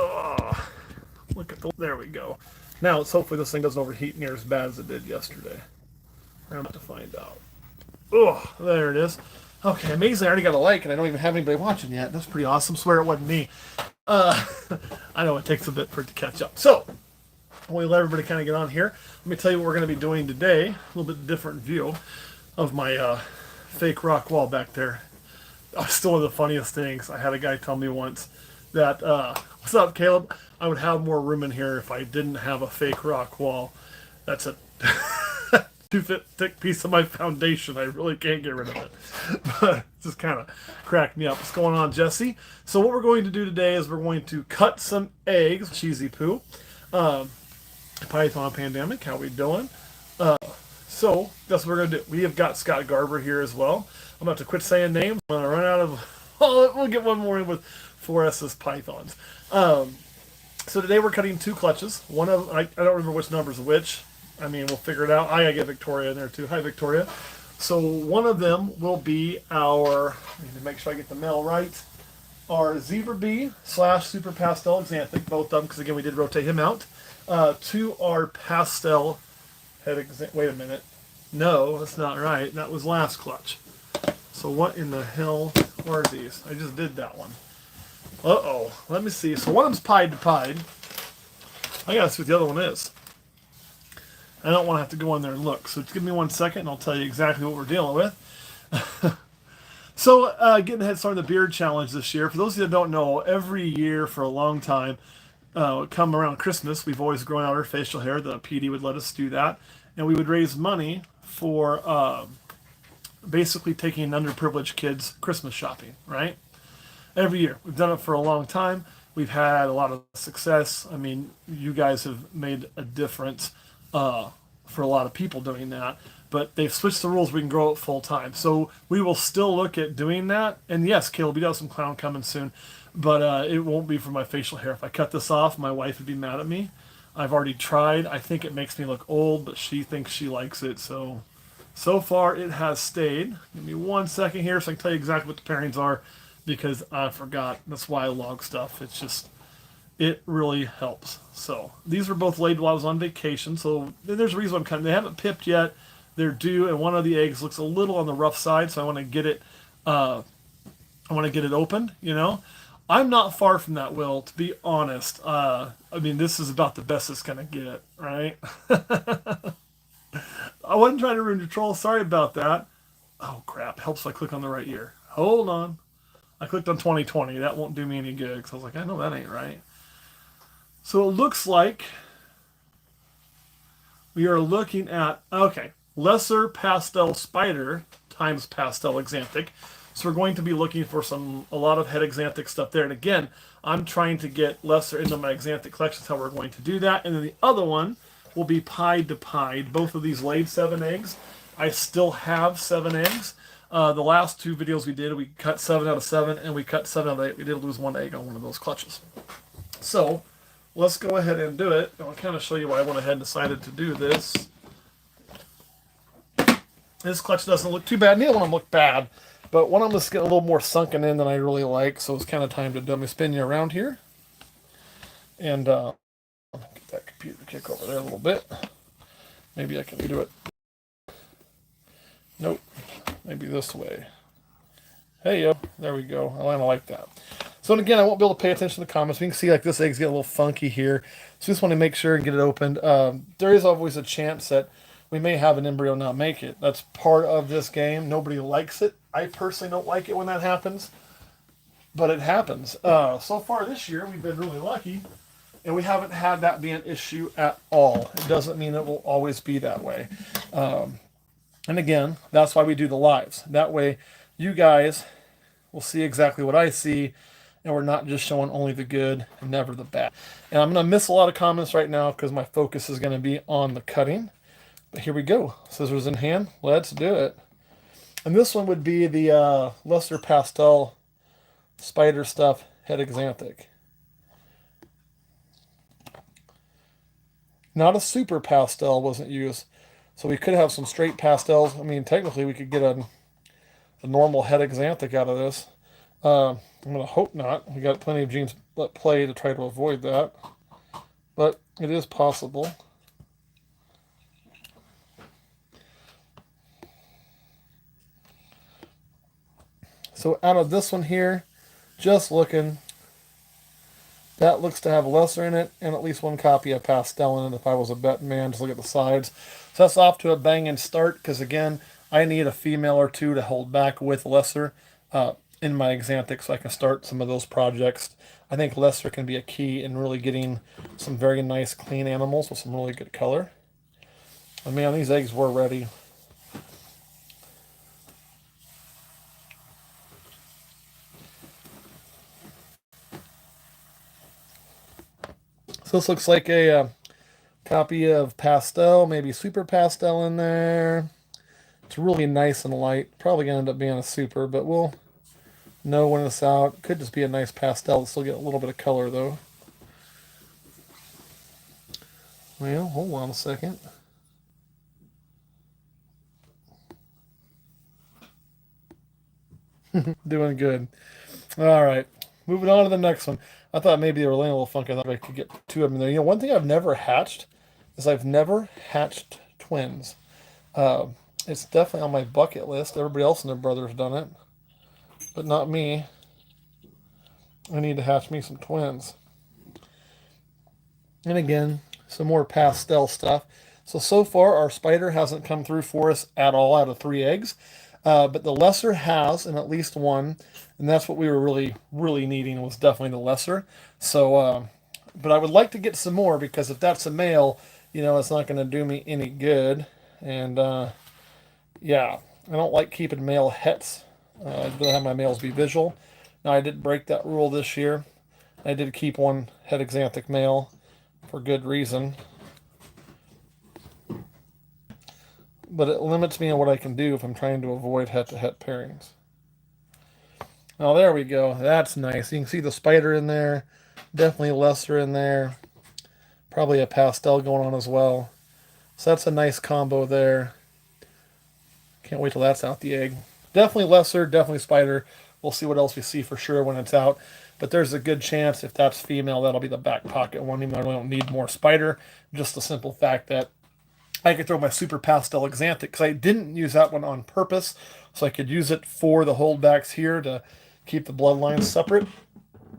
Oh, look at there we go. Now, hopefully this thing doesn't overheat near as bad as it did yesterday. I'm about to find out. Oh, there it is. Okay, amazing. I already got a like, and I don't even have anybody watching yet. That's pretty awesome. Swear it wasn't me. Uh, I know it takes a bit for it to catch up. So, when we let everybody kind of get on here, let me tell you what we're going to be doing today. A little bit different view of my fake rock wall back there. Still one of the funniest things. I had a guy tell me once that, what's up, Caleb? I would have more room in here if I didn't have a fake rock wall. That's a 2-foot thick piece of my foundation. I really can't get rid of it. But it just kind of cracked me up. What's going on, Jesse? So what we're going to do today is we're going to cut some eggs. Cheesy poo. Python Pandemic, how we doing? So that's what we're going to do. We have got Scott Garber here as well. I'm about to quit saying names. I'm going to run out of... Oh, we'll get one more in with 4S's Pythons. So today we're cutting 2 clutches. One of... I don't remember which number's which. I mean, we'll figure it out. I gotta get Victoria in there too. Hi, Victoria. So one of them will be our... I need to make sure I get the mail right. Our Zebra Bee / Super Pastel Xanthic. Both of them, because again, we did rotate him out. To our pastel head wait a minute. No, that's not right. That was last clutch. So what in the hell are these? I just did that one. Uh-oh. Let me see. So one of them's pied to pied. I gotta see what the other one is. I don't want to have to go in there and look. So just give me 1 second and I'll tell you exactly what we're dealing with. So getting ahead starting the beard challenge this year. For those of you that don't know, every year for a long time, come around Christmas, we've always grown out our facial hair. The PD would let us do that. And we would raise money for basically taking underprivileged kids Christmas shopping, right? Every year. We've done it for a long time. We've had a lot of success. I mean, you guys have made a difference for a lot of people doing that. But they've switched the rules. We can grow it full time. So we will still look at doing that. And yes, Caleb, we do have some clown coming soon. But it won't be for my facial hair. If I cut this off, my wife would be mad at me. I've already tried. I think it makes me look old, but she thinks she likes it. So far it has stayed. Give me 1 second here so I can tell you exactly what the pairings are because I forgot. That's why I log stuff. It's just, it really helps. So these were both laid while I was on vacation. So there's a reason I'm cutting. They haven't pipped yet. They're due, and one of the eggs looks a little on the rough side, so I want to get it. I want to get it opened. You know, I'm not far from that, Will. To be honest, I mean, this is about the best it's gonna get, right? I wasn't trying to ruin your troll. Sorry about that. Oh crap! Helps if I click on the right year. Hold on. I clicked on 2020. That won't do me any good because I was like, I know that ain't right. So it looks like we are looking at okay. Lesser pastel spider times pastel xanthic. So we're going to be looking for a lot of head xanthic stuff there. And again, I'm trying to get lesser into my xanthic collection. That's how we're going to do that. And then the other one will be pied to pied. Both of these laid 7 eggs. I still have 7 eggs. The last 2 videos we did, we cut 7 out of 7 and we cut 7 out of 8. We did lose 1 egg on one of those clutches. So let's go ahead and do it. I'll kind of show you why I went ahead and decided to do this. This clutch doesn't look too bad. Neither one of them look bad. But one of them is getting a little more sunken in than I really like. So it's kind of time to dummy spin you around here. And get that computer kick over there a little bit. Maybe I can do it. Nope. Maybe this way. Hey, yo. There we go. I like that. So again, I won't be able to pay attention to the comments. We can see like this egg's getting a little funky here. So just want to make sure and get it opened. There is always a chance that we may have an embryo not make it. That's part of this game. Nobody likes it. I personally don't like it when that happens, but it happens. So far this year, we've been really lucky, and we haven't had that be an issue at all. It doesn't mean it will always be that way. And again, that's why we do the lives. That way, you guys will see exactly what I see, and we're not just showing only the good and never the bad. And I'm going to miss a lot of comments right now because my focus is going to be on the cutting. But here we go. Scissors in hand. Let's do it. And this one would be the lesser pastel spider stuff head xanthic. Not a super pastel wasn't used. So we could have some straight pastels. I mean, technically we could get a normal head xanthic out of this. I'm going to hope not. We got plenty of genes at play to try to avoid that, but it is possible. So out of this one here, just looking, that looks to have lesser in it and at least one copy of pastel in it if I was a betting man. Just look at the sides. So that's off to a banging start because, again, I need a female or two to hold back with lesser in my Xanthic so I can start some of those projects. I think lesser can be a key in really getting some very nice, clean animals with some really good color. I mean, these eggs were ready. So this looks like a copy of pastel, maybe super pastel in there. It's really nice and light. Probably gonna end up being a super, but we'll know when it's out. Could just be a nice pastel. Still get a little bit of color though. Well, hold on a second. Doing good. All right, moving on to the next one. I thought maybe they were laying a little funky. I thought I could get two of them there. You know, one thing I've never hatched is I've never hatched twins. Uh, it's definitely on my bucket list. Everybody else and their brother's done it, but not me. I need to hatch me some twins. And again, some more pastel stuff. So far, our spider hasn't come through for us at all out of 3 eggs. But the lesser has, and at least one. And that's what we were really, really needing was definitely the lesser. So, but I would like to get some more because if that's a male, you know, it's not going to do me any good. And yeah, I don't like keeping male hets. I do have my males be visual. Now, I did break that rule this year. I did keep one het Xanthic male for good reason. But it limits me on what I can do if I'm trying to avoid het-to-het pairings. Oh, there we go. That's nice. You can see the spider in there. Definitely lesser in there. Probably a pastel going on as well. So that's a nice combo there. Can't wait till that's out the egg. Definitely lesser, definitely spider. We'll see what else we see for sure when it's out. But there's a good chance if that's female, that'll be the back pocket one. Even though I really don't need more spider. Just the simple fact that I could throw my super pastel Xanthic because I didn't use that one on purpose. So I could use it for the holdbacks here to keep the bloodlines separate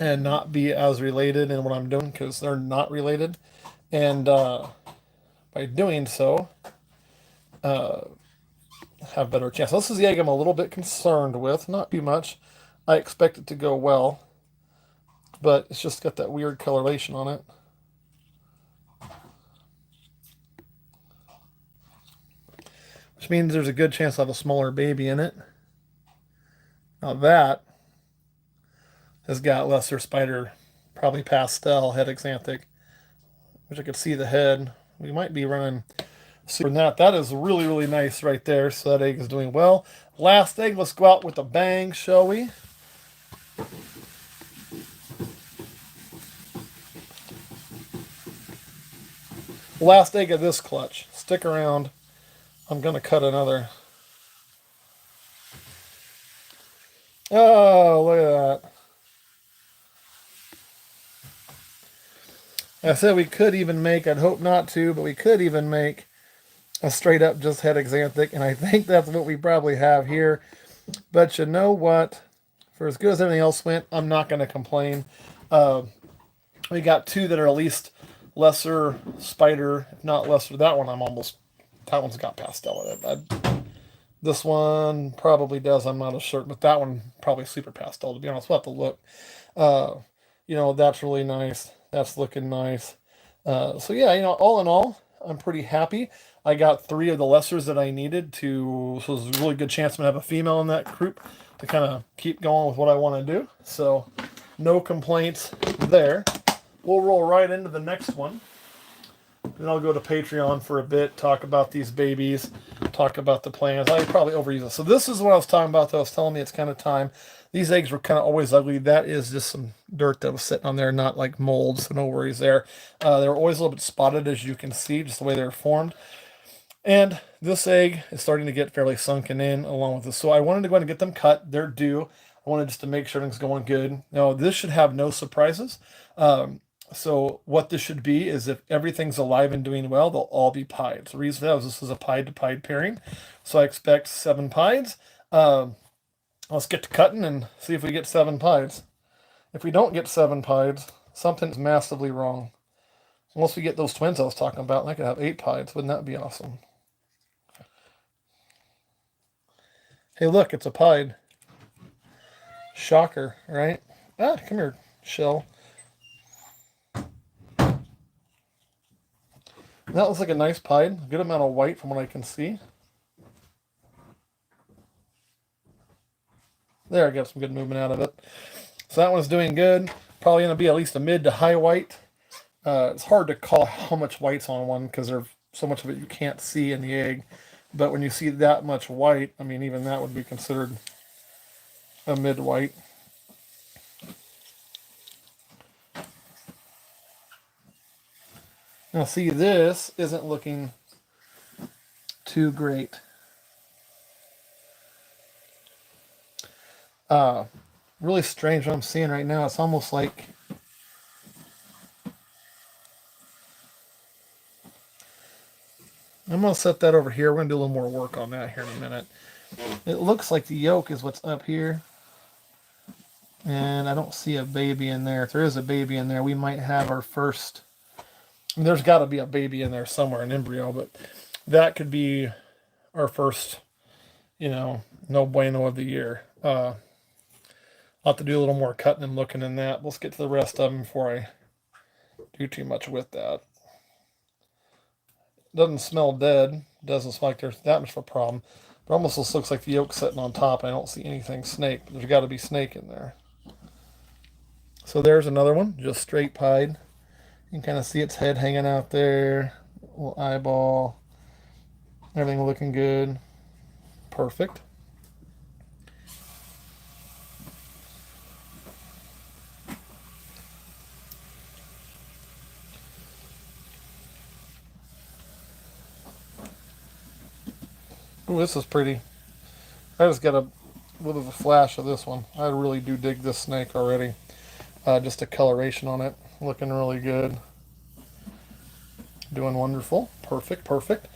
and not be as related in what I'm doing because they're not related. And by doing so, have better chance. So this is the egg I'm a little bit concerned with. Not too much. I expect it to go well, but it's just got that weird coloration on it. Which means there's a good chance I'll have a smaller baby in it. Now that has got lesser spider, probably pastel, het Xanthic, which I could see the head. We might be running super net. That is really, really nice right there. So that egg is doing well. Last egg, let's go out with a bang, shall we? Last egg of this clutch. Stick around. I'm going to cut another. Oh, look at that. I said we could even make, I'd hope not to, but we could even make a straight up just het Xanthic, and I think that's what we probably have here. But you know what? For as good as everything else went, I'm not going to complain. We got two that are at least lesser spider, if not lesser. That one's got pastel in it. This one probably does. I'm not as sure, but that one probably super pastel. To be honest, we'll have to look. You know, that's really nice. That's looking nice. So yeah, you know, all in all, I'm pretty happy. I got 3 of the lessers that I needed to. So there's a really good chance I'm gonna have a female in that group to kind of keep going with what I want to do. So no complaints there. We'll roll right into the next one. Then I'll go to Patreon for a bit, talk about these babies, talk about the plans. I probably overuse it. So this is what I was talking about, though. I was telling me it's kind of time. These eggs were kind of always ugly. That is just some dirt that was sitting on there, not like mold, so no worries there. They were always a little bit spotted, as you can see, just the way they're formed. And this egg is starting to get fairly sunken in along with this. So I wanted to go ahead and get them cut. They're due. I wanted just to make sure everything's going good. Now, this should have no surprises. So what this should be is if everything's alive and doing well, they'll all be pied. So the reason for that is this is a pied to pied pairing. So I expect 7 pieds. Let's get to cutting and see if we get 7 pieds. If we don't get 7 pieds, something's massively wrong. Unless we get those twins I was talking about, and I could have 8 pieds. Wouldn't that be awesome? Hey, look, it's a pied. Shocker, right? Ah, come here, shell. That looks like a nice pied. Good amount of white from what I can see. There, I got some good movement out of it. So that one's doing good. Probably going to be at least a mid to high white. It's hard to call how much white's on one because there's so much of it you can't see in the egg. But when you see that much white, I mean, even that would be considered a mid-white. Now see, this isn't looking too great. Really strange what I'm seeing right now. It's almost like I'm going to set that over here. We're going to do a little more work on that here in a minute. It looks like the yolk is what's up here. And I don't see a baby in there. If there is a baby in there, we might have our first... I mean, there's got to be a baby in there somewhere, an embryo, but that could be our first, no bueno of the year. I'll have to do a little more cutting and looking in that. Let's get to the rest of them before I do too much with that. Doesn't smell dead. Doesn't smell like there's that much of a problem. But almost looks like the yolk's sitting on top. I don't see anything snake. But there's got to be snake in there. So there's another one, just straight pied. You can kind of see its head hanging out there. Little eyeball. Everything looking good. Perfect. Ooh, this is pretty. I just got a little bit of a flash of this one. I really do dig this snake already. Just a coloration on it. Looking really good. Doing wonderful. Perfect, perfect.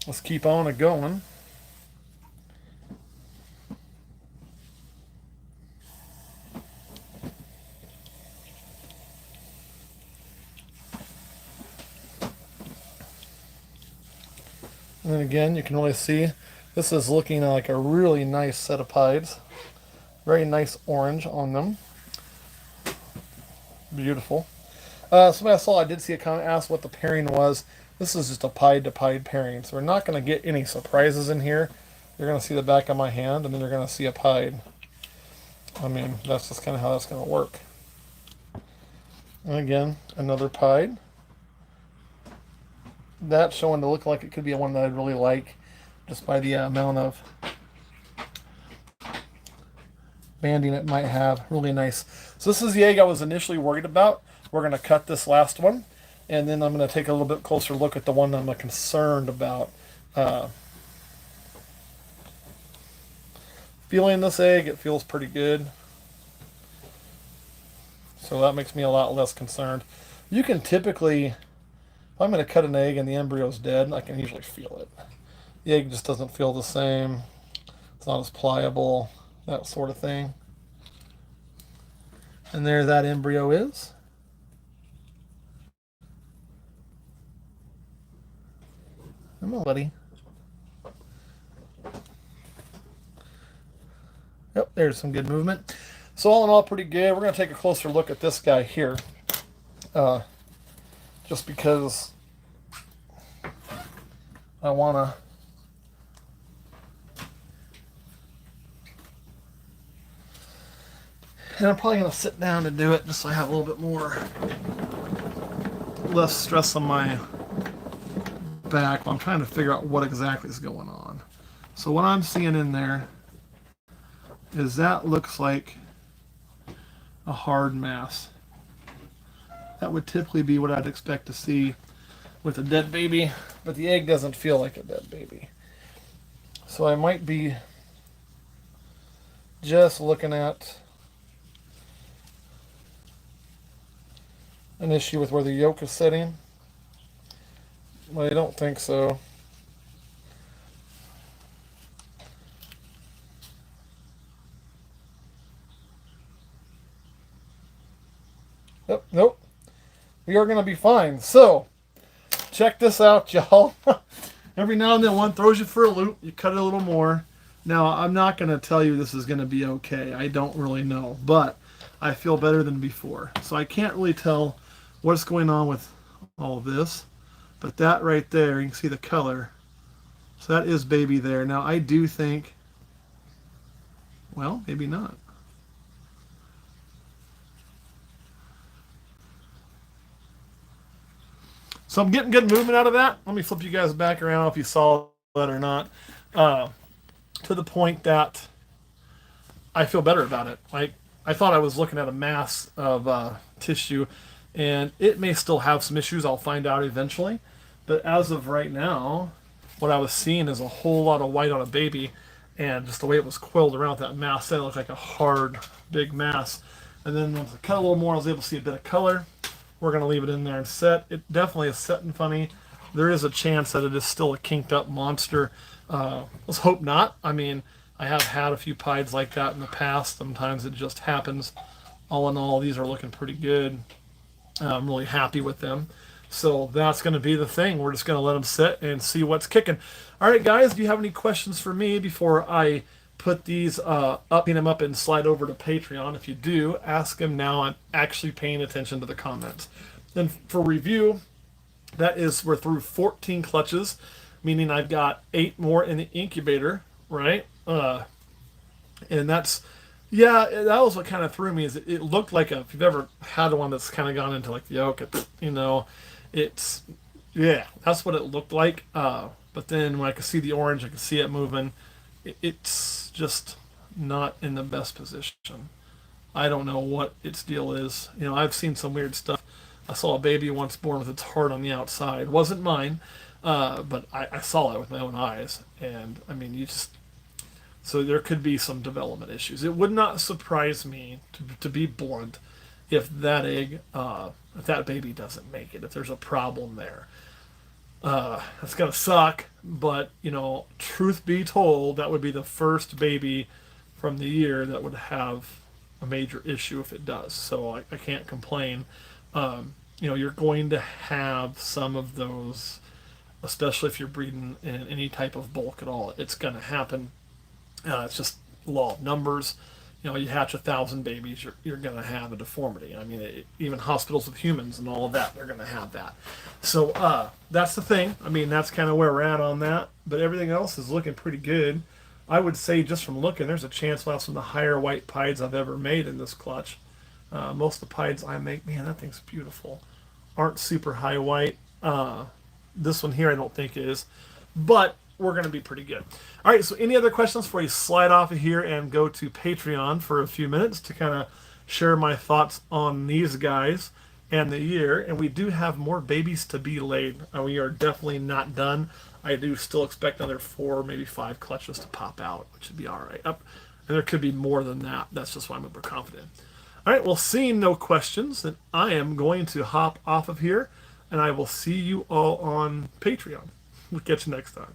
Let's keep on it going. And then again, you can really see this is looking like a really nice set of pieds. Very nice orange on them. Beautiful. Somebody I saw, I did see a comment ask what the pairing was. This is just a pied to pied pairing, so we're not going to get any surprises in here. You're going to see the back of my hand, and then you're going to see a pied. I mean, that's just kind of how that's going to work. And again, another pied. That's showing to look like it could be one that I'd really like, just by the amount of banding it might have. Really nice. So this is the egg I was initially worried about. We're going to cut this last one, and then I'm going to take a little bit closer look at the one I'm concerned about. Feeling this egg, it feels pretty good. So that makes me a lot less concerned. You can typically, if I'm going to cut an egg and the embryo's dead, I can usually feel it. The egg just doesn't feel the same. It's not as pliable, that sort of thing. And there that embryo is. Come on, buddy. Yep, there's some good movement. So all in all, pretty good. We're going to take a closer look at this guy here. Just because I want to... And I'm probably going to sit down to do it just so I have a little bit less stress on my back while I'm trying to figure out what exactly is going on. So what I'm seeing in there is that looks like a hard mass. That would typically be what I'd expect to see with a dead baby, but the egg doesn't feel like a dead baby. So I might be just looking at an issue with where the yolk is sitting. Well, I don't think so. Yep, nope. We are going to be fine. So, check this out, y'all. Every now and then one throws you for a loop. You cut it a little more. Now, I'm not going to tell you this is going to be okay. I don't really know. But I feel better than before. So I can't really tell what's going on with all of this. But that right there, you can see the color. So that is baby there. Now, I do think, well, maybe not. So I'm getting good movement out of that. Let me flip you guys back around if you saw that or not. To the point that I feel better about it. Like, I thought I was looking at a mass of tissue, and it may still have some issues. I'll find out eventually. But as of right now, what I was seeing is a whole lot of white on a baby, and just the way it was coiled around that mass, that looked like a hard, big mass. And then once I cut a little more, I was able to see a bit of color. We're going to leave it in there and set. It definitely is setting funny. There is a chance that it is still a kinked up monster. Let's hope not. I mean, I have had a few pieds like that in the past. Sometimes it just happens. All in all, these are looking pretty good. I'm really happy with them. So that's going to be the thing. We're just going to let them sit and see what's kicking. All right, guys, do you have any questions for me before I put these upping them up and slide over to Patreon? If you do, ask them now. I'm actually paying attention to the comments. Then for review, that is, we're through 14 clutches, meaning I've got 8 more in the incubator, right? And that's, yeah, that was what kind of threw me. Is it looked like if you've ever had one that's kind of gone into like the yolk, it's, yeah, that's what it looked like. But then when I could see the orange, I could see it moving. It's just not in the best position. I don't know what its deal is. I've seen some weird stuff. I saw a baby once born with its heart on the outside. It wasn't mine, but I saw it with my own eyes. And, I mean, so there could be some development issues. It would not surprise me, to be blunt, if that egg, if that baby doesn't make it, if there's a problem there. That's going to suck, but, truth be told, that would be the first baby from the year that would have a major issue if it does. So I can't complain. You're going to have some of those, especially if you're breeding in any type of bulk at all. It's going to happen. It's just law of numbers. You hatch 1,000 babies, you're going to have a deformity. I mean, even hospitals with humans and all of that, they're going to have that. So that's the thing. I mean, that's kind of where we're at on that. But everything else is looking pretty good. I would say, just from looking, there's a chance we'll have some of the higher white pieds I've ever made in this clutch. Most of the pieds I make, man, that thing's beautiful, aren't super high white. This one here I don't think is. But we're going to be pretty good. All right, so any other questions before you slide off of here and go to Patreon for a few minutes to kind of share my thoughts on these guys and the year. And we do have more babies to be laid. We are definitely not done. I do still expect another 4, maybe 5 clutches to pop out, which would be all right. And there could be more than that. That's just why I'm overconfident. All right, well, seeing no questions, then I am going to hop off of here, and I will see you all on Patreon. We'll catch you next time.